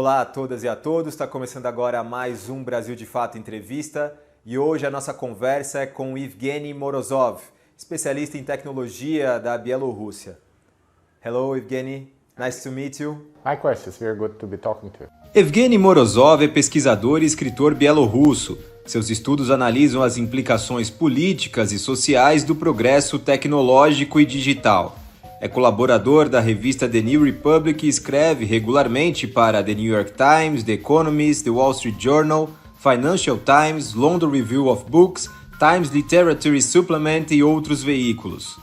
Olá a todas e a todos, está começando agora mais um Brasil de Fato Entrevista e hoje a nossa conversa é com Evgeny Morozov, especialista em tecnologia da Bielorrússia. Hello Evgeny, nice to meet you. Likewise, it's very good to be talking to you. Evgeny Morozov é pesquisador e escritor bielorrusso. Seus estudos analisam as implicações políticas e sociais do progresso tecnológico e digital. É colaborador da revista The New Republic e escreve regularmente para The New York Times, The Economist, The Wall Street Journal, Financial Times, London Review of Books, Times Literary Supplement e outros veículos.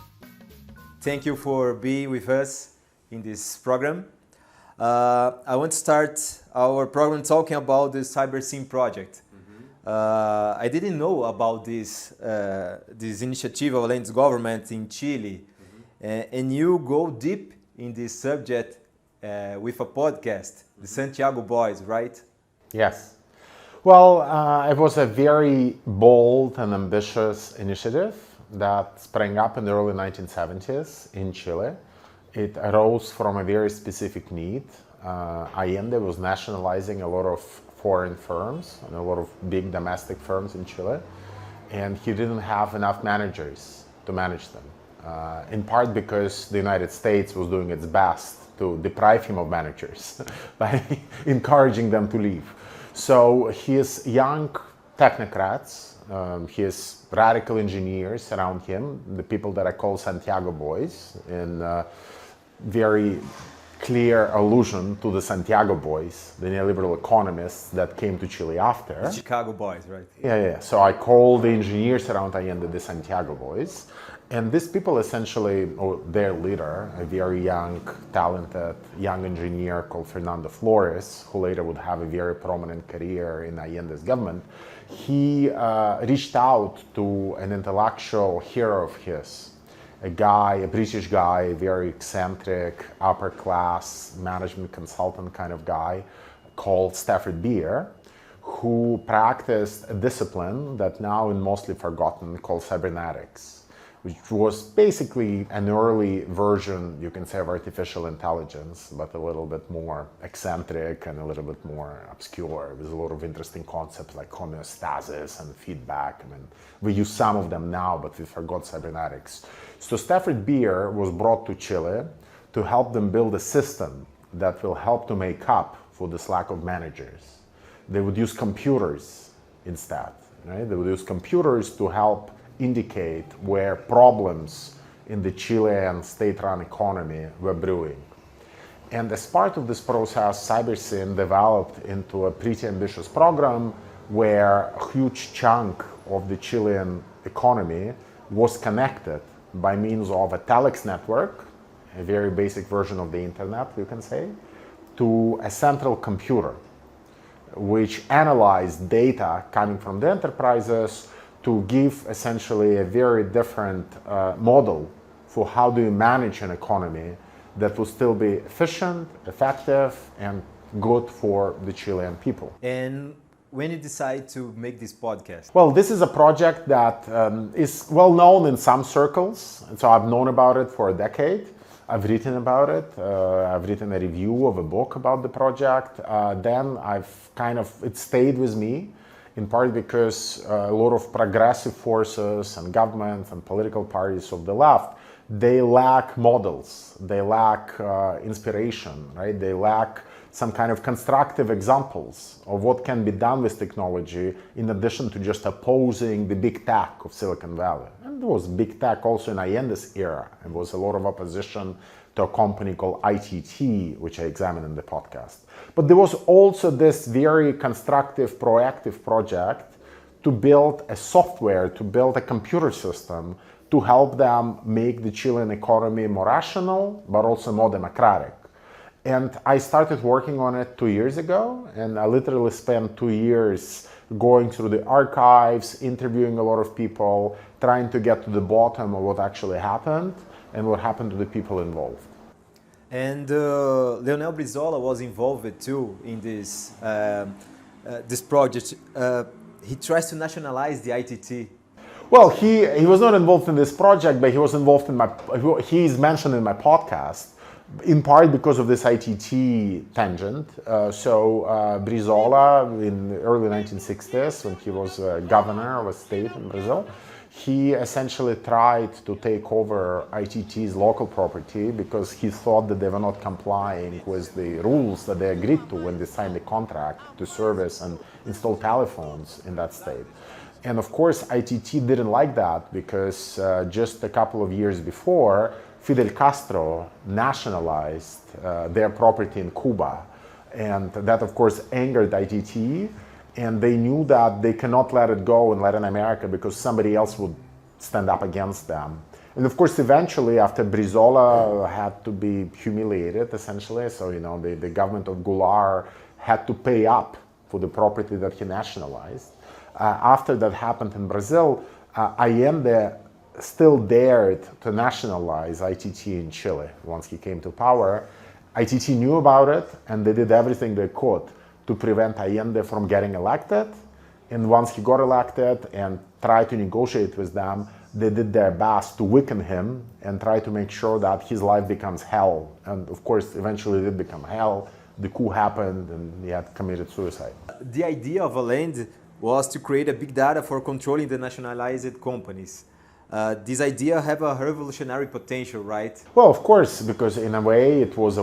Thank you for being with us in this program. I want to start our program talking about the CyberSyn project. I didn't know about this initiative of Allende's government in Chile. And you go deep in this subject with a podcast, the Santiago Boys, right? Yes. Well, it was a very bold and ambitious initiative that sprang up in the early 1970s in Chile. It arose from a very specific need. Allende was nationalizing a lot of foreign firms and a lot of big domestic firms in Chile, and he didn't have enough managers to manage them. In part because the United States was doing its best to deprive him of managers by encouraging them to leave. So his young technocrats, his radical engineers around him, the people that I call Santiago Boys, in very clear allusion to the Santiago Boys, the neoliberal economists that came to Chile after. The Chicago Boys, right? Yeah. So I call the engineers around Allende the Santiago Boys. And these people essentially, or their leader, a very young, talented, young engineer called Fernando Flores, who later would have a very prominent career in Allende's government, he reached out to an intellectual hero of his, a British guy, very eccentric, upper class, management consultant kind of guy, called Stafford Beer, who practiced a discipline that now is mostly forgotten called cybernetics, which was basically an early version, you can say, of artificial intelligence, but a little bit more eccentric and a little bit more obscure. There's a lot of interesting concepts like homeostasis and feedback. I mean, we use some of them now, but we forgot cybernetics. So Stafford Beer was brought to Chile to help them build a system that will help to make up for this lack of managers. They would use computers instead, right? They would use computers to help indicate where problems in the Chilean state-run economy were brewing. And as part of this process, CyberSyn developed into a pretty ambitious program where a huge chunk of the Chilean economy was connected by means of a telex network, a very basic version of the internet, you can say, to a central computer, which analyzed data coming from the enterprises to give essentially a very different model for how do you manage an economy that will still be efficient, effective, and good for the Chilean people. And when you decide to make this podcast? Well, this is a project that is well known in some circles, and so I've known about it for a decade. I've written about it. I've written a review of a book about the project. Then it stayed with me, in part because a lot of progressive forces and governments and political parties of the left, they lack models, they lack inspiration, right? They lack some kind of constructive examples of what can be done with technology in addition to just opposing the big tech of Silicon Valley. And there was big tech also in Allende's era. There was a lot of opposition to a company called ITT, which I examined in the podcast. But there was also this very constructive, proactive project to build a software, to build a computer system to help them make the Chilean economy more rational, but also more democratic. And I started working on it 2 years ago, and I literally spent 2 years going through the archives, interviewing a lot of people, trying to get to the bottom of what actually happened and what happened to the people involved. And Leonel Brizola was involved too in this project. He tries to nationalize the ITT. Well, he was not involved in this project, but he was involved in he's mentioned in my podcast in part because of this ITT tangent. Brizola, in the early 1960s, when he was governor of a state in Brazil, he essentially tried to take over ITT's local property because he thought that they were not complying with the rules that they agreed to when they signed the contract to service and install telephones in that state. And of course, ITT didn't like that because just a couple of years before, Fidel Castro nationalized their property in Cuba. And that, of course, angered ITT. And they knew that they cannot let it go in Latin America because somebody else would stand up against them. And of course, eventually, after Brizola had to be humiliated, essentially, so the government of Goulart had to pay up for the property that he nationalized. After that happened in Brazil, Allende still dared to nationalize ITT in Chile once he came to power. ITT knew about it, and they did everything they could to prevent Allende from getting elected. And once he got elected and tried to negotiate with them, they did their best to weaken him and try to make sure that his life becomes hell. And of course, eventually it did become hell. The coup happened and he had committed suicide. The idea of Allende was to create a big data for controlling the nationalized companies. This idea have a revolutionary potential, right? Well, of course, because in a way it was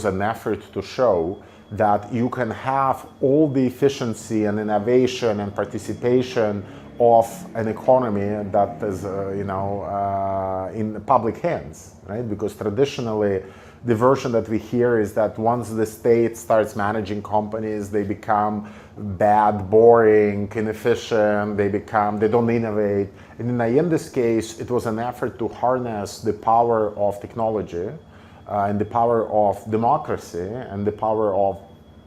an effort to show that you can have all the efficiency and innovation and participation of an economy that is, in public hands, right? Because traditionally, the version that we hear is that once the state starts managing companies, they become bad, boring, inefficient, they don't innovate. And in this case, it was an effort to harness the power of technology and the power of democracy and the power of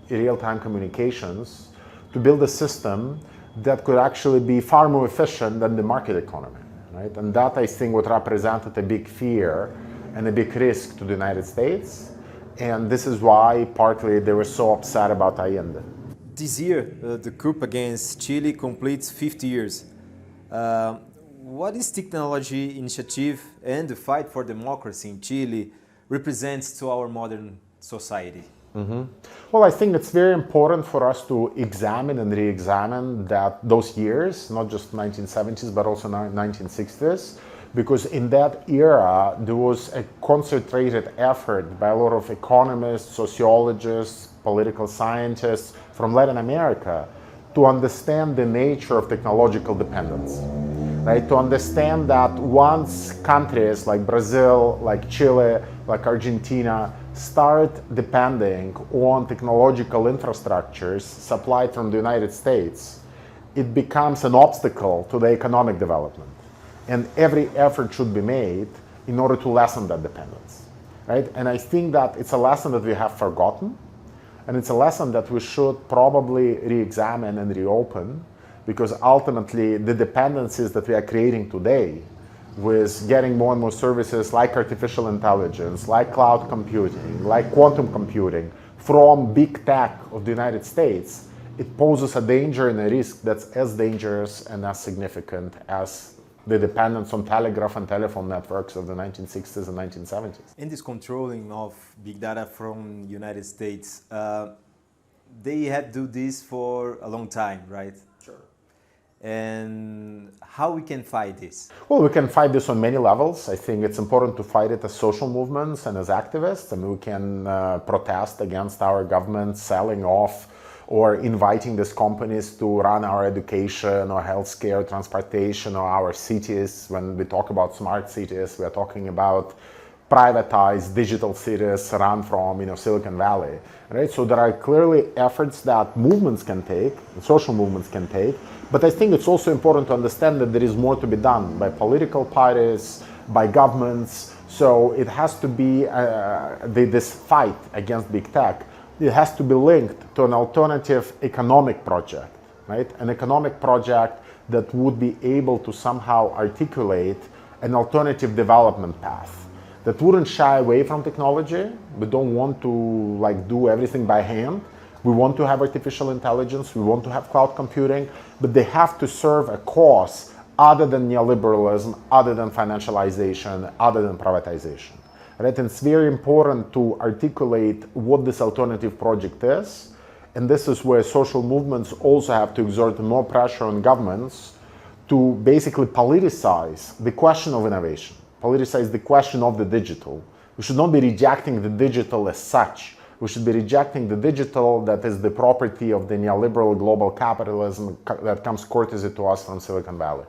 real-time communications to build a system that could actually be far more efficient than the market economy, right? And that, I think, what represented a big fear and a big risk to the United States. And this is why, partly, they were so upset about Allende. This year, the coup against Chile completes 50 years. What is technology initiative and the fight for democracy in Chile represents to our modern society? Mm-hmm. Well, I think it's very important for us to examine and re-examine those years, not just 1970s, but also 1960s, because in that era, there was a concentrated effort by a lot of economists, sociologists, political scientists from Latin America to understand the nature of technological dependence, right? To understand that once countries like Brazil, like Chile, like Argentina, start depending on technological infrastructures supplied from the United States, it becomes an obstacle to the economic development. And every effort should be made in order to lessen that dependence, right? And I think that it's a lesson that we have forgotten, and it's a lesson that we should probably re-examine and reopen, because ultimately the dependencies that we are creating today with getting more and more services like artificial intelligence, like cloud computing, like quantum computing from big tech of the United States, it poses a danger and a risk that's as dangerous and as significant as the dependence on telegraph and telephone networks of the 1960s and 1970s. In this controlling of big data from the United States, they had to do this for a long time, right? Sure. And how we can fight this? Well, we can fight this on many levels. I think it's important to fight it as social movements and as activists. I mean, we can protest against our government selling off or inviting these companies to run our education or healthcare, transportation, or our cities. When we talk about smart cities, we are talking about privatized digital cities run from Silicon Valley, right? So there are clearly efforts that movements can take, social movements can take, but I think it's also important to understand that there is more to be done by political parties, by governments. So it has to be this fight against big tech. It has to be linked to an alternative economic project, right? An economic project that would be able to somehow articulate an alternative development path that wouldn't shy away from technology. We don't want to do everything by hand. We want to have artificial intelligence. We want to have cloud computing, but they have to serve a cause other than neoliberalism, other than financialization, other than privatization. right? And it's very important to articulate what this alternative project is. And this is where social movements also have to exert more pressure on governments to basically politicize the question of innovation, politicize the question of the digital. We should not be rejecting the digital as such. We should be rejecting the digital that is the property of the neoliberal global capitalism that comes courtesy to us from Silicon Valley.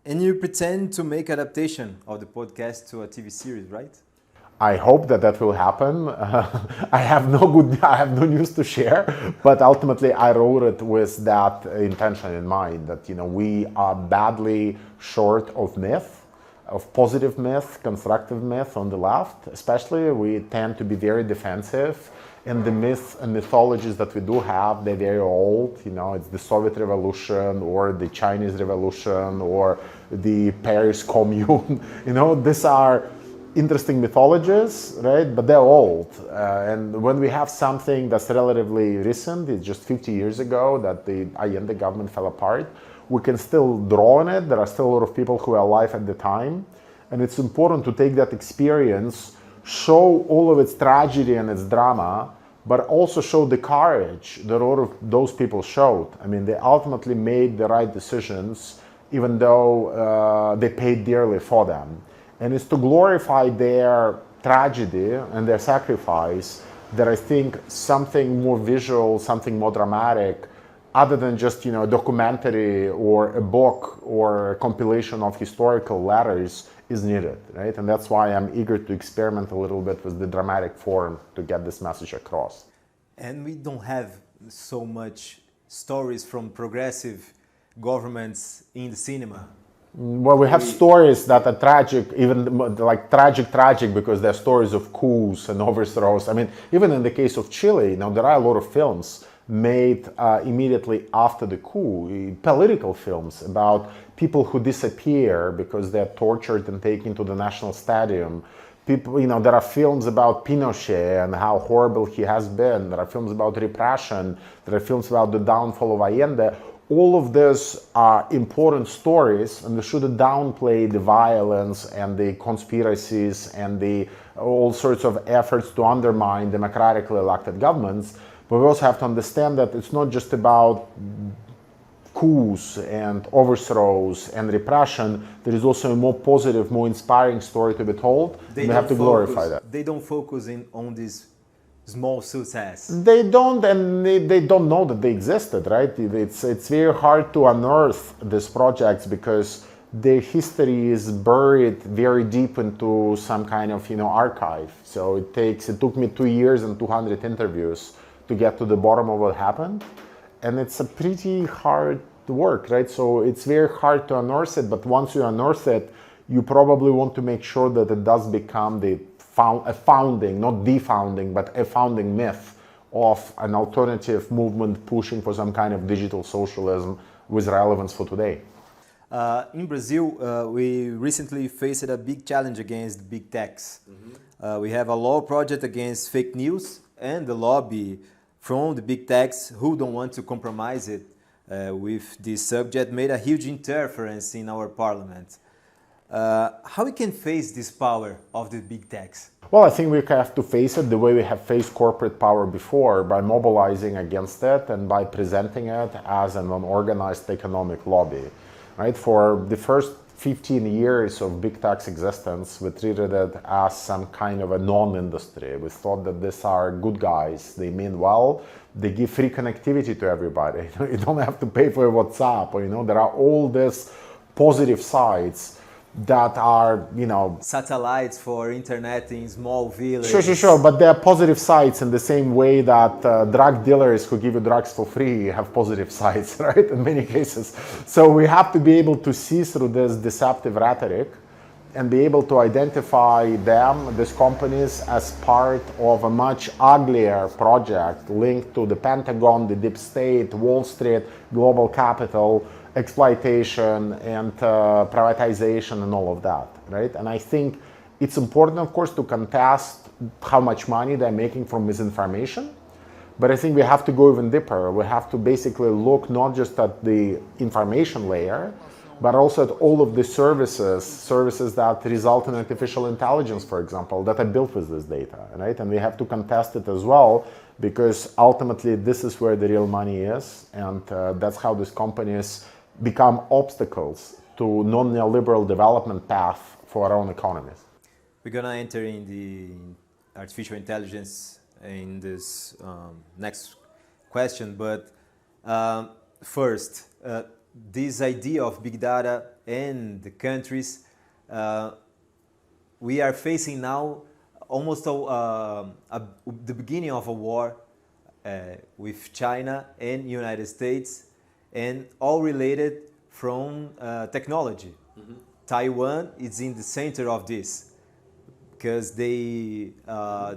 And you pretend to make adaptation of the podcast to a TV series, right? I hope that will happen. I have no news to share, but ultimately I wrote it with that intention in mind, that we are badly short of myth, of positive myth, constructive myth on the left. Especially, we tend to be very defensive, and the myths and mythologies that we do have, they're very old. It's the Soviet Revolution or the Chinese Revolution or the Paris Commune. These are interesting mythologies, right? But they're old. And when we have something that's relatively recent, it's just 50 years ago that the Allende government fell apart, we can still draw on it. There are still a lot of people who were alive at the time. And it's important to take that experience, show all of its tragedy and its drama, but also show the courage that all of those people showed. I mean, they ultimately made the right decisions, even though they paid dearly for them. And it's to glorify their tragedy and their sacrifice that I think something more visual, something more dramatic, other than just a documentary or a book or a compilation of historical letters, is needed, right? And that's why I'm eager to experiment a little bit with the dramatic form to get this message across. And we don't have so much stories from progressive governments in the cinema. Well, we have stories that are tragic, even like tragic, because they're stories of coups and overthrows. I mean, even in the case of Chile, there are a lot of films made immediately after the coup, political films about people who disappear because they're tortured and taken to the national stadium. People, there are films about Pinochet and how horrible he has been. There are films about repression. There are films about the downfall of Allende. All of these are important stories, and we shouldn't downplay the violence and the conspiracies and the all sorts of efforts to undermine democratically elected governments. But we also have to understand that it's not just about coups and overthrows and repression. There is also a more positive, more inspiring story to be told. We have to glorify that. They don't focus on this small success. They don't, and they don't know that they existed, right? It's very hard to unearth these projects because their history is buried very deep into some kind of archive. So it took me 2 years and 200 interviews to get to the bottom of what happened, and it's a pretty hard work, right? So it's very hard to unearth it, but once you unearth it, you probably want to make sure that it does become a founding, not the founding, but a founding myth of an alternative movement pushing for some kind of digital socialism with relevance for today. In Brazil, we recently faced a big challenge against big techs. We have a law project against fake news, and the lobby from the big techs who don't want to compromise it with this subject made a huge interference in our parliament. How we can face this power of the big techs? Well, I think we have to face it the way we have faced corporate power before, by mobilizing against it and by presenting it as an unorganized economic lobby. Right? For the first 15 years of big tech's existence, we treated it as some kind of a non-industry. We thought that these are good guys, they mean well, they give free connectivity to everybody. You don't have to pay for WhatsApp, or there are all these positive sides that are, satellites for internet in small villages. Sure. But there are positive sides in the same way that drug dealers who give you drugs for free have positive sides, right? In many cases. So we have to be able to see through this deceptive rhetoric and be able to identify them, these companies, as part of a much uglier project linked to the Pentagon, the deep state, Wall Street, global capital, exploitation and privatization and all of that, right? And I think it's important, of course, to contest how much money they're making from misinformation, but I think we have to go even deeper. We have to basically look not just at the information layer, but also at all of the services that result in artificial intelligence, for example, that are built with this data, right? And we have to contest it as well, because ultimately this is where the real money is, and that's how these companies become obstacles to non-neoliberal development path for our own economies. We're gonna enter in the artificial intelligence in this next question, but first, this idea of big data and the countries, we are facing now almost the beginning of a war with China and United States, and all related from technology. Mm-hmm. Taiwan is in the center of this because they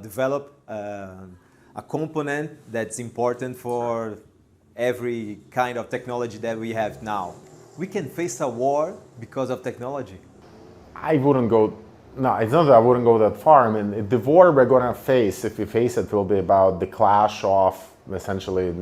develop a component that's important for every kind of technology that we have now. We can face a war because of technology. I wouldn't go, no, it's not that I wouldn't go that far. I mean, the war we're going to face, if we face it, will be about the clash of essentially,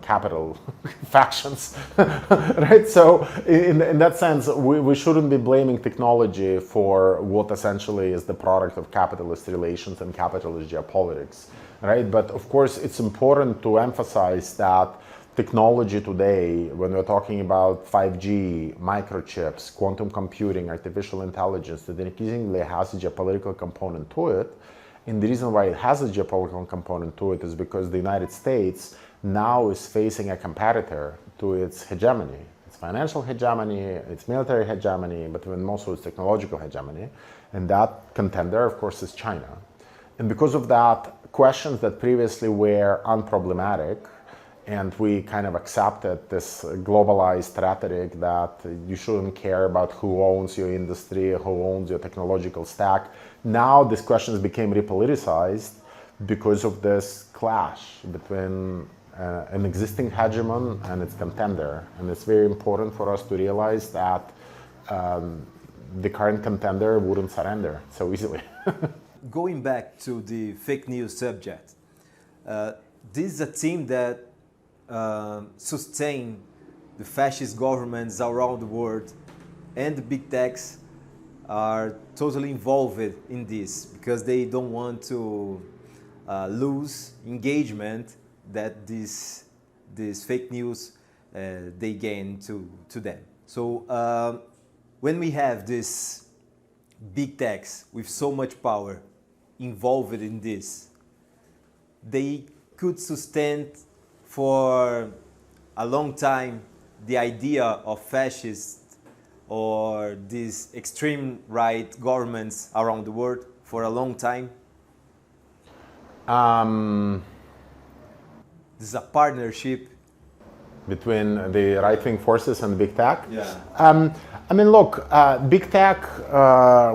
capital factions, right? So in that sense, we shouldn't be blaming technology for what essentially is the product of capitalist relations and capitalist geopolitics, right? But of course, it's important to emphasize that technology today, when we're talking about 5G, microchips, quantum computing, artificial intelligence, that increasingly has a geopolitical component to it. And the reason why it has a geopolitical component to it is because the United States now is facing a competitor to its hegemony, its financial hegemony, its military hegemony, but even more so its technological hegemony. And that contender, of course, is China. And because of that, questions that previously were unproblematic, and we kind of accepted this globalized rhetoric that you shouldn't care about who owns your industry, who owns your technological stack. Now these questions became repoliticized because of this clash between an existing hegemon and its contender. And it's very important for us to realize that the current contender wouldn't surrender so easily. Going back to the fake news subject, this is a theme that sustain the fascist governments around the world, and the big techs are totally involved in this because they don't want to lose engagement that this fake news they gain to them. So when we have this big techs with so much power involved in this, they could sustain for a long time the idea of fascist or these extreme right governments around the world for a long time. This is a partnership between the right-wing forces and big tech. Yeah. I mean, look, big tech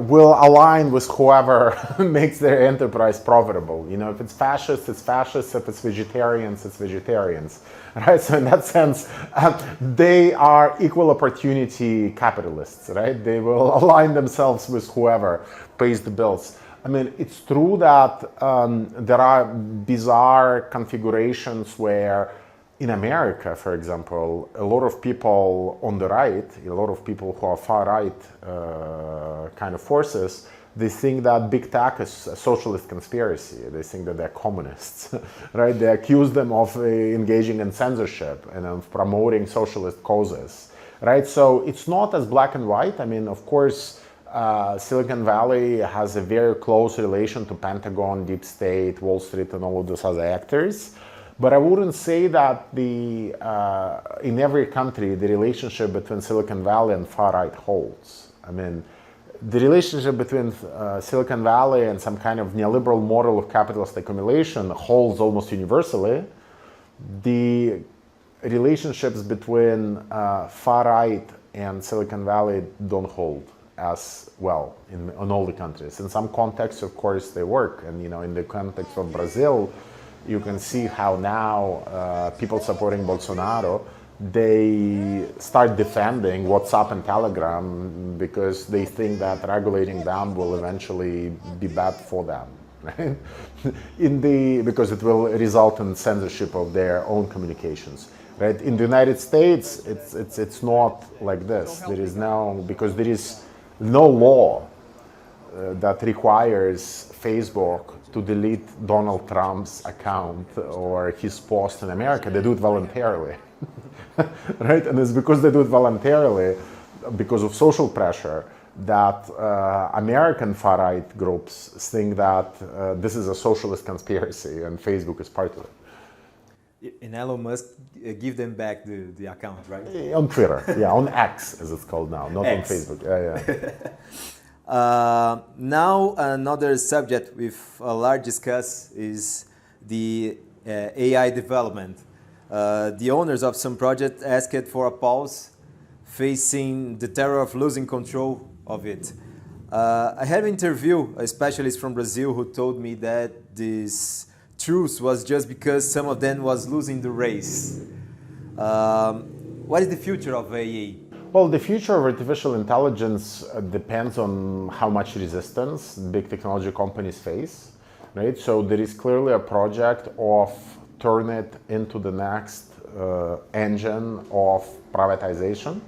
will align with whoever makes their enterprise profitable. If it's fascist, it's fascist. If it's vegetarians, it's vegetarians. Right? So in that sense, they are equal opportunity capitalists, right? They will align themselves with whoever pays the bills. I mean, it's true that there are bizarre configurations where in America, for example, a lot of people on the right, a lot of people who are far right kind of forces, they think that big tech is a socialist conspiracy. They think that they're communists, right? They accuse them of engaging in censorship and of promoting socialist causes, right? So it's not as black and white. I mean, of course, Silicon Valley has a very close relation to Pentagon, Deep State, Wall Street, and all of those other actors. But I wouldn't say that in every country, the relationship between Silicon Valley and far right holds. I mean, the relationship between Silicon Valley and some kind of neoliberal model of capitalist accumulation holds almost universally. The relationships between far right and Silicon Valley don't hold as well in all the countries. In some contexts, of course, they work. And in the context of Brazil, you can see how now people supporting Bolsonaro, they start defending WhatsApp and Telegram because they think that regulating them will eventually be bad for them, right? Because it will result in censorship of their own communications. right? In the United States, it's not like this. There is no, because there is no law that requires Facebook to delete Donald Trump's account or his post in America. They do it voluntarily, right? And it's because they do it voluntarily, because of social pressure, that American far-right groups think that this is a socialist conspiracy and Facebook is part of it. And Elon Musk give them back the account, right? On Twitter, yeah, on X as it's called now, not X. on Facebook. Yeah. Now another subject we've a lot discussed is the AI development. The owners of some projects asked for a pause, facing the terror of losing control of it. I had an interview a specialist from Brazil who told me that this truth was just because some of them was losing the race. What is the future of AI? Well, the future of artificial intelligence depends on how much resistance big technology companies face, right? So there is clearly a project of turn it into the next engine of privatization,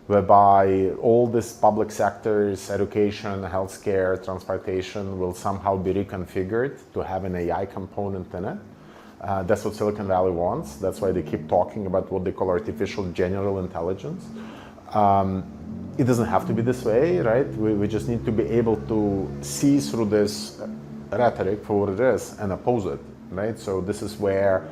whereby all these public sectors, education, healthcare, transportation will somehow be reconfigured to have an AI component in it. That's what Silicon Valley wants. That's why they keep talking about what they call artificial general intelligence. It doesn't have to be this way, right? We just need to be able to see through this rhetoric for what it is and oppose it, right? So this is where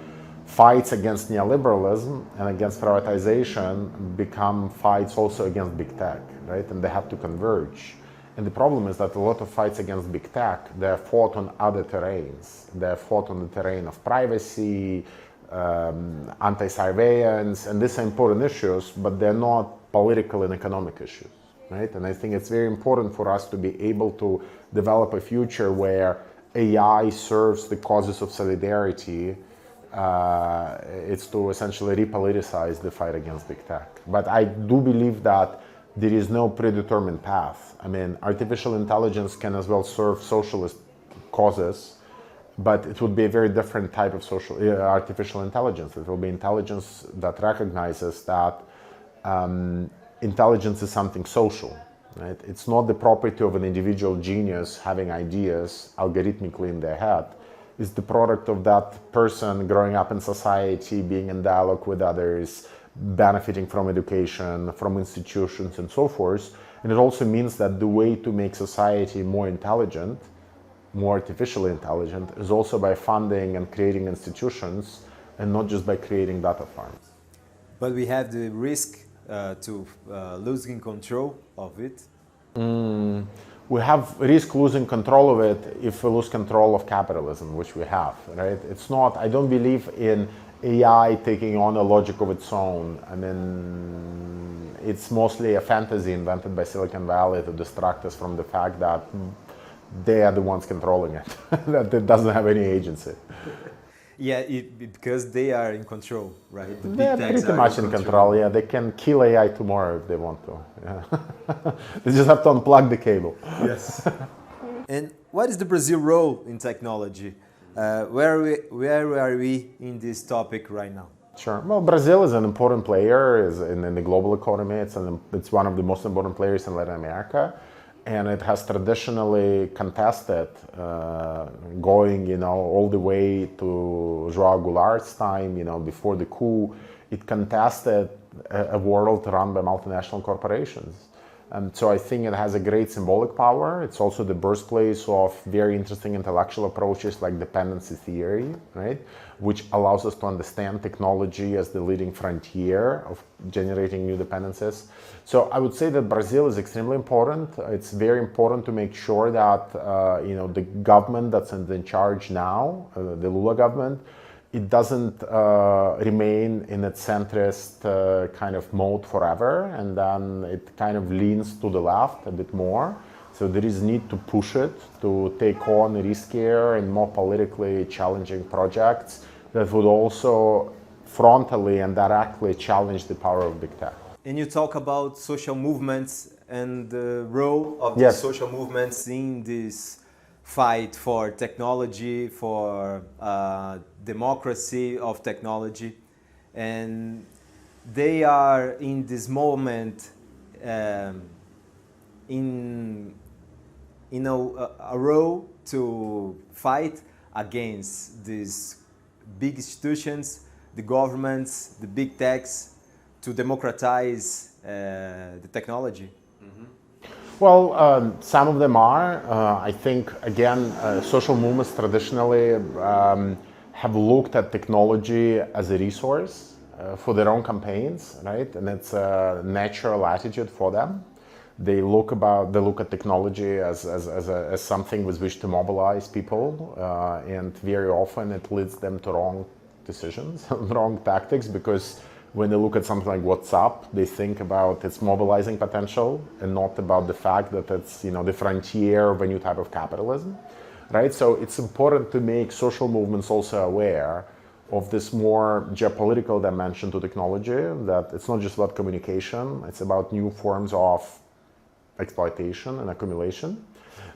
fights against neoliberalism and against privatization become fights also against big tech, right? And they have to converge. And the problem is that a lot of fights against big tech, they're fought on other terrains. They're fought on the terrain of privacy, anti-surveillance, and these are important issues, but they're not political and economic issues, right? And I think it's very important for us to be able to develop a future where AI serves the causes of solidarity. It's to essentially repoliticize the fight against big tech. But I do believe that there is no predetermined path. I mean, artificial intelligence can as well serve socialist causes, but it would be a very different type of artificial intelligence. It will be intelligence that recognizes that intelligence is something social, right? It's not the property of an individual genius having ideas algorithmically in their head. It's the product of that person growing up in society, being in dialogue with others, benefiting from education, from institutions and so forth. And it also means that the way to make society more intelligent, more artificially intelligent, is also by funding and creating institutions and not just by creating data farms. But we have the risk to losing control of it. We have risk losing control of it if we lose control of capitalism, which we have, right? It's not, I don't believe in AI taking on a logic of its own. I mean, it's mostly a fantasy invented by Silicon Valley to distract us from the fact that they are the ones controlling it, that it doesn't have any agency. Yeah, because they are in control, right? The big They're techs pretty are much in control, yeah. They can kill AI tomorrow if they want to. Yeah. They just have to unplug the cable. Yes. And what is the Brazil role in technology? Where are we in this topic right now? Sure. Well, Brazil is an important player in the global economy. It's one of the most important players in Latin America. And it has traditionally contested, going, all the way to João Goulart's time, before the coup. It contested a world run by multinational corporations. And so I think it has a great symbolic power. It's also the birthplace of very interesting intellectual approaches like dependency theory, right? Which allows us to understand technology as the leading frontier of generating new dependencies. So I would say that Brazil is extremely important. It's very important to make sure that the government that's in charge now, the Lula government, it doesn't remain in its centrist kind of mode forever, and then it kind of leans to the left a bit more. So there is need to push it to take on riskier and more politically challenging projects that would also frontally and directly challenge the power of big tech. And you talk about social movements and the role of Yes. these social movements in this fight for technology, for democracy of technology. and they are in this moment in a row to fight against these big institutions, the governments, the big techs, to democratize the technology? Well, some of them are. I think, again, social movements traditionally have looked at technology as a resource for their own campaigns, right? And it's a natural attitude for them. They look at technology as something with which to mobilize people, and very often it leads them to wrong decisions, wrong tactics, because when they look at something like WhatsApp, they think about its mobilizing potential and not about the fact that it's the frontier of a new type of capitalism, right? So it's important to make social movements also aware of this more geopolitical dimension to technology, that it's not just about communication, it's about new forms of exploitation and accumulation.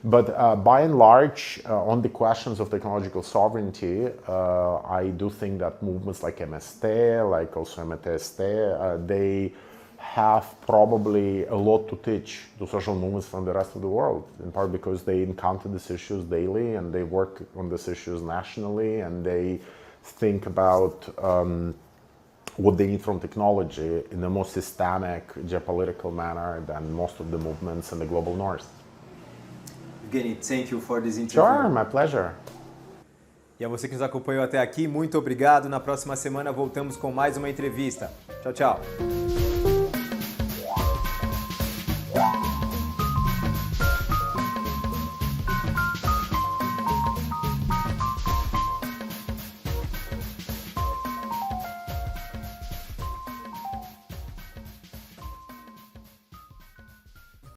But by and large, on the questions of technological sovereignty, I do think that movements like MST, like also MTST, they have probably a lot to teach to social movements from the rest of the world, in part because they encounter these issues daily and they work on these issues nationally, and they think about what they need from technology in a more systemic, geopolitical manner than most of the movements in the global north. Evgeny, thank you for this interview. Sure, my pleasure. E a você que nos acompanhou até aqui, muito obrigado. Na próxima semana voltamos com mais uma entrevista. Tchau, tchau.